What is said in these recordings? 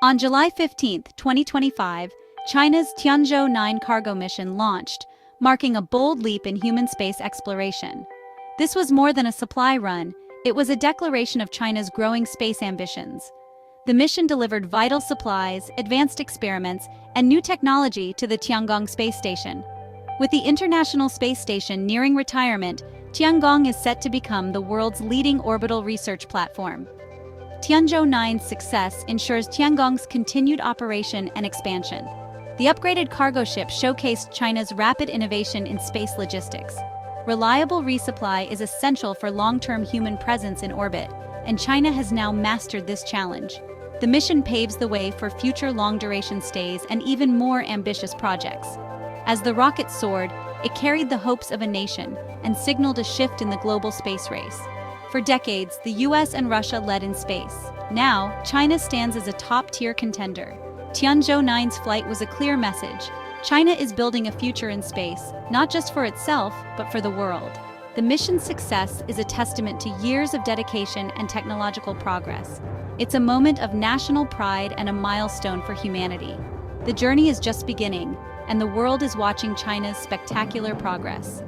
On July 15, 2025, China's Tianzhou-9 cargo mission launched, marking a bold leap in human space exploration. This was more than a supply run, it was a declaration of China's growing space ambitions. The mission delivered vital supplies, advanced experiments, and new technology to the Tiangong space station. With the International Space Station nearing retirement, Tiangong is set to become the world's leading orbital research platform. Tianzhou-9's success ensures Tiangong's continued operation and expansion. The upgraded cargo ship showcased China's rapid innovation in space logistics. Reliable resupply is essential for long-term human presence in orbit, and China has now mastered this challenge. The mission paves the way for future long-duration stays and even more ambitious projects. As the rocket soared, it carried the hopes of a nation and signaled a shift in the global space race. For decades, the US and Russia led in space. Now, China stands as a top-tier contender. Tianzhou-9's flight was a clear message. China is building a future in space, not just for itself, but for the world. The mission's success is a testament to years of dedication and technological progress. It's a moment of national pride and a milestone for humanity. The journey is just beginning, and the world is watching China's spectacular progress.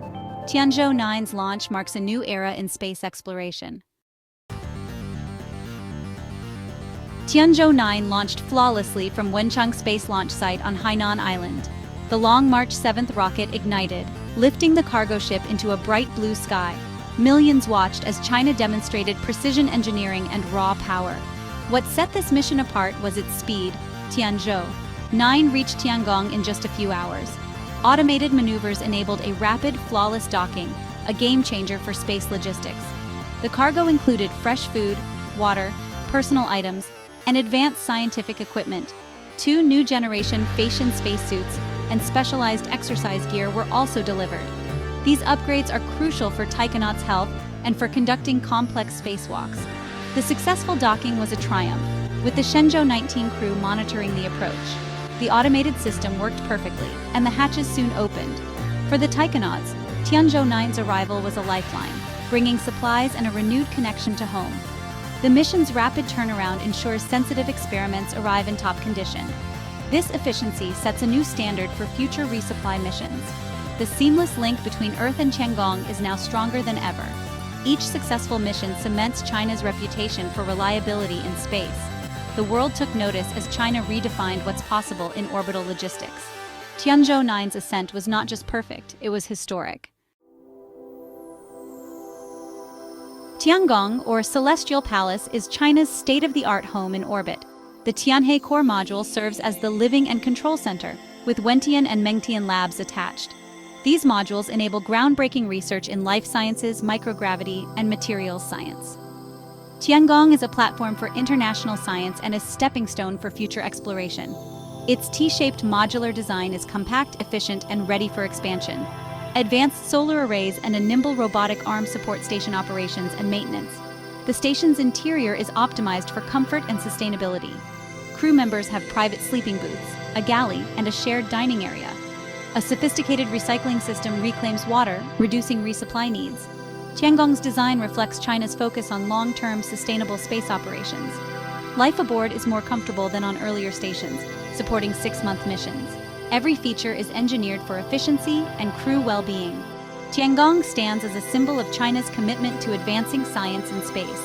Tianzhou-9's launch marks a new era in space exploration. Tianzhou-9 launched flawlessly from Wentian Space Launch Site on Hainan Island. The Long March 7th rocket ignited, lifting the cargo ship into a bright blue sky. Millions watched as China demonstrated precision engineering and raw power. What set this mission apart was its speed. Tianzhou-9 reached Tiangong in just a few hours. Automated maneuvers enabled a rapid, flawless docking, a game-changer for space logistics. The cargo included fresh food, water, personal items, and advanced scientific equipment. 2 new-generation Wentian spacesuits and specialized exercise gear were also delivered. These upgrades are crucial for taikonautes' health and for conducting complex spacewalks. The successful docking was a triumph, with the Tianzhou-19 crew monitoring the approach. The automated system worked perfectly, and the hatches soon opened. For the taikonauts, Tianzhou-9's arrival was a lifeline, bringing supplies and a renewed connection to home. The mission's rapid turnaround ensures sensitive experiments arrive in top condition. This efficiency sets a new standard for future resupply missions. The seamless link between Earth and Tiangong is now stronger than ever. Each successful mission cements China's reputation for reliability in space. The world took notice as China redefined what's possible in orbital logistics. Tianzhou-9's ascent was not just perfect, it was historic. Tiangong, or Celestial Palace, is China's state-of-the-art home in orbit. The Tianhe core module serves as the living and control center, with Wentian and Mengtian labs attached. These modules enable groundbreaking research in life sciences, microgravity, and materials science. Tiangong is a platform for international science and a stepping stone for future exploration. Its T-shaped modular design is compact, efficient, and ready for expansion. Advanced solar arrays and a nimble robotic arm support station operations and maintenance. The station's interior is optimized for comfort and sustainability. Crew members have private sleeping booths, a galley, and a shared dining area. A sophisticated recycling system reclaims water, reducing resupply needs. Tiangong's design reflects China's focus on long-term, sustainable space operations. Life aboard is more comfortable than on earlier stations, supporting 6-month missions. Every feature is engineered for efficiency and crew well-being. Tiangong stands as a symbol of China's commitment to advancing science in space.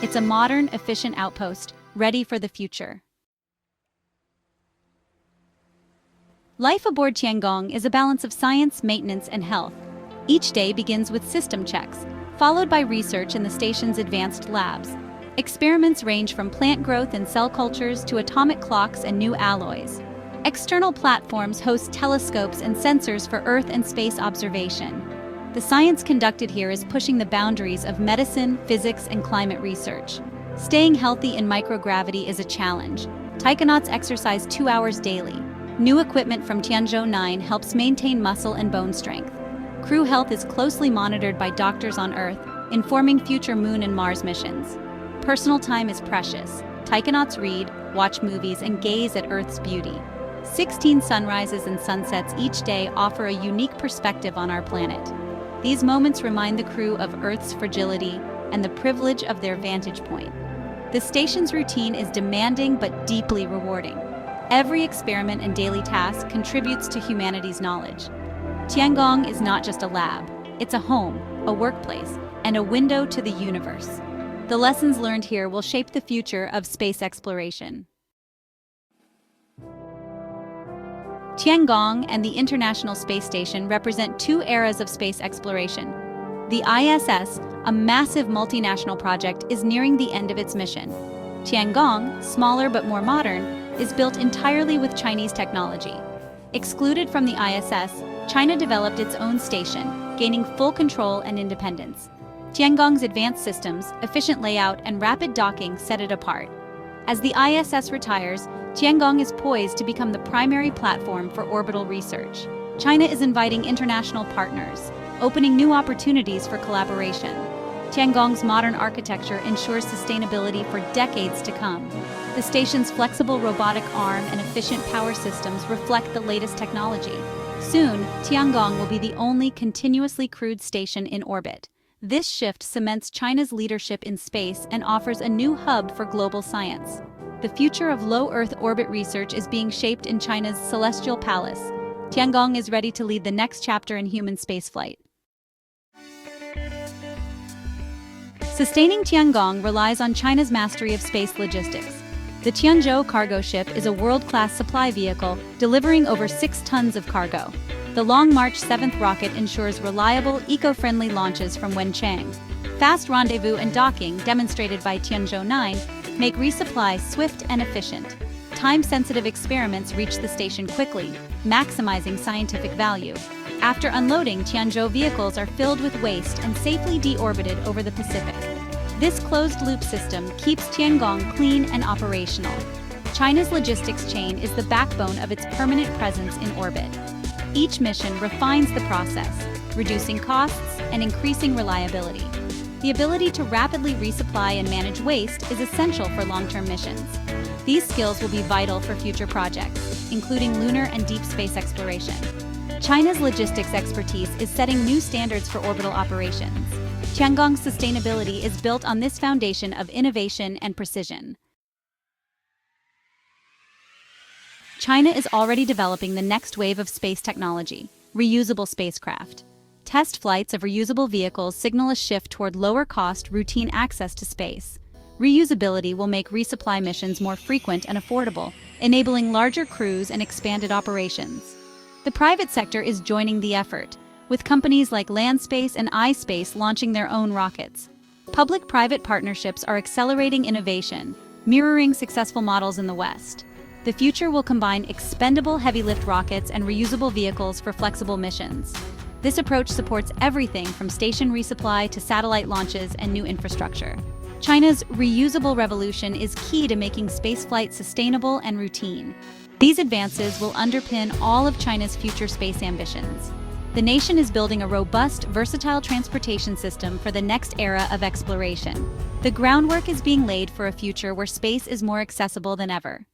It's a modern, efficient outpost, ready for the future. Life aboard Tiangong is a balance of science, maintenance, and health. Each day begins with system checks, followed by research in the station's advanced labs. Experiments range from plant growth and cell cultures to atomic clocks and new alloys. External platforms host telescopes and sensors for Earth and space observation. The science conducted here is pushing the boundaries of medicine, physics, and climate research. Staying healthy in microgravity is a challenge. Taikonauts exercise 2 hours daily. New equipment from Tianzhou-9 helps maintain muscle and bone strength. Crew health is closely monitored by doctors on Earth, informing future Moon and Mars missions. Personal time is precious. Taikonauts read, watch movies, and gaze at Earth's beauty. 16 sunrises and sunsets each day offer a unique perspective on our planet. These moments remind the crew of Earth's fragility and the privilege of their vantage point. The station's routine is demanding but deeply rewarding. Every experiment and daily task contributes to humanity's knowledge. Tiangong is not just a lab, it's a home, a workplace, and a window to the universe. The lessons learned here will shape the future of space exploration. Tiangong and the International Space Station represent two eras of space exploration. The ISS, a massive multinational project, is nearing the end of its mission. Tiangong, smaller but more modern, is built entirely with Chinese technology. Excluded from the ISS, China developed its own station, gaining full control and independence. Tiangong's advanced systems, efficient layout, and rapid docking set it apart. As the ISS retires, Tiangong is poised to become the primary platform for orbital research. China is inviting international partners, opening new opportunities for collaboration. Tiangong's modern architecture ensures sustainability for decades to come. The station's flexible robotic arm and efficient power systems reflect the latest technology. Soon, Tiangong will be the only continuously crewed station in orbit. This shift cements China's leadership in space and offers a new hub for global science. The future of low Earth orbit research is being shaped in China's celestial palace. Tiangong is ready to lead the next chapter in human spaceflight. Sustaining Tiangong relies on China's mastery of space logistics. The Tianzhou cargo ship is a world-class supply vehicle delivering over 6 tons of cargo. The Long March 7th rocket ensures reliable, eco-friendly launches from Wentian. Fast rendezvous and docking, demonstrated by Tianzhou-9, make resupply swift and efficient. Time-sensitive experiments reach the station quickly, maximizing scientific value. After unloading, Tianzhou vehicles are filled with waste and safely deorbited over the Pacific. This closed-loop system keeps Tiangong clean and operational. China's logistics chain is the backbone of its permanent presence in orbit. Each mission refines the process, reducing costs and increasing reliability. The ability to rapidly resupply and manage waste is essential for long-term missions. These skills will be vital for future projects, including lunar and deep space exploration. China's logistics expertise is setting new standards for orbital operations. Tiangong's sustainability is built on this foundation of innovation and precision. China is already developing the next wave of space technology, reusable spacecraft. Test flights of reusable vehicles signal a shift toward lower-cost, routine access to space. Reusability will make resupply missions more frequent and affordable, enabling larger crews and expanded operations. The private sector is joining the effort, with companies like Landspace and iSpace launching their own rockets. Public-private partnerships are accelerating innovation, mirroring successful models in the West. The future will combine expendable heavy-lift rockets and reusable vehicles for flexible missions. This approach supports everything from station resupply to satellite launches and new infrastructure. China's reusable revolution is key to making spaceflight sustainable and routine. These advances will underpin all of China's future space ambitions. The nation is building a robust, versatile transportation system for the next era of exploration. The groundwork is being laid for a future where space is more accessible than ever.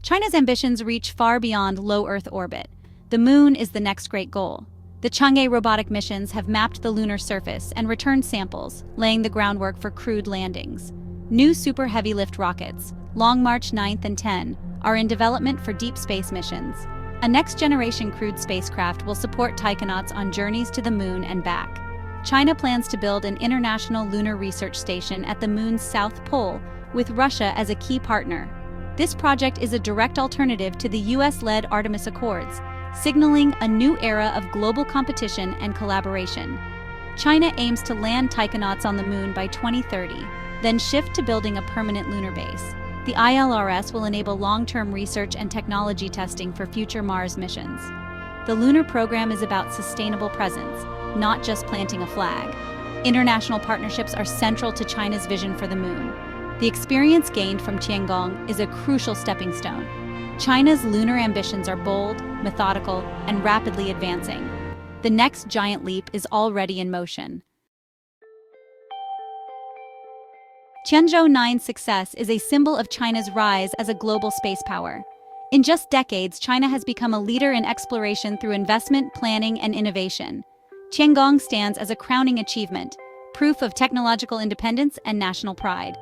China's ambitions reach far beyond low Earth orbit. The moon is the next great goal. The Tianhe robotic missions have mapped the lunar surface and returned samples, laying the groundwork for crewed landings. New super heavy-lift rockets, Long March 9th and 10, are in development for deep space missions. A next-generation crewed spacecraft will support taikonauts on journeys to the moon and back. China plans to build an International Lunar Research Station at the moon's south pole, with Russia as a key partner. This project is a direct alternative to the US-led Artemis Accords, signaling a new era of global competition and collaboration. China aims to land taikonauts on the moon by 2030, then shift to building a permanent lunar base. The ILRS will enable long-term research and technology testing for future Mars missions. The lunar program is about sustainable presence, not just planting a flag. International partnerships are central to China's vision for the moon. The experience gained from Tiangong is a crucial stepping stone. China's lunar ambitions are bold, methodical, and rapidly advancing. The next giant leap is already in motion. Tianzhou-9's success is a symbol of China's rise as a global space power. In just decades, China has become a leader in exploration through investment, planning, and innovation. Tiangong stands as a crowning achievement, proof of technological independence and national pride.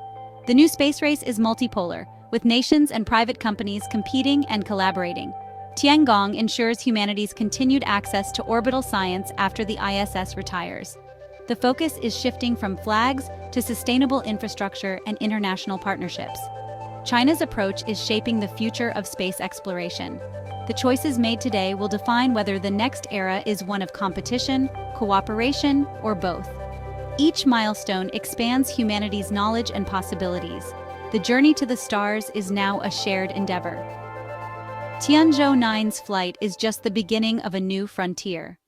The new space race is multipolar, with nations and private companies competing and collaborating. Tiangong ensures humanity's continued access to orbital science after the ISS retires. The focus is shifting from flags to sustainable infrastructure and international partnerships. China's approach is shaping the future of space exploration. The choices made today will define whether the next era is one of competition, cooperation, or both. Each milestone expands humanity's knowledge and possibilities. The journey to the stars is now a shared endeavor. Tianzhou-9's flight is just the beginning of a new frontier.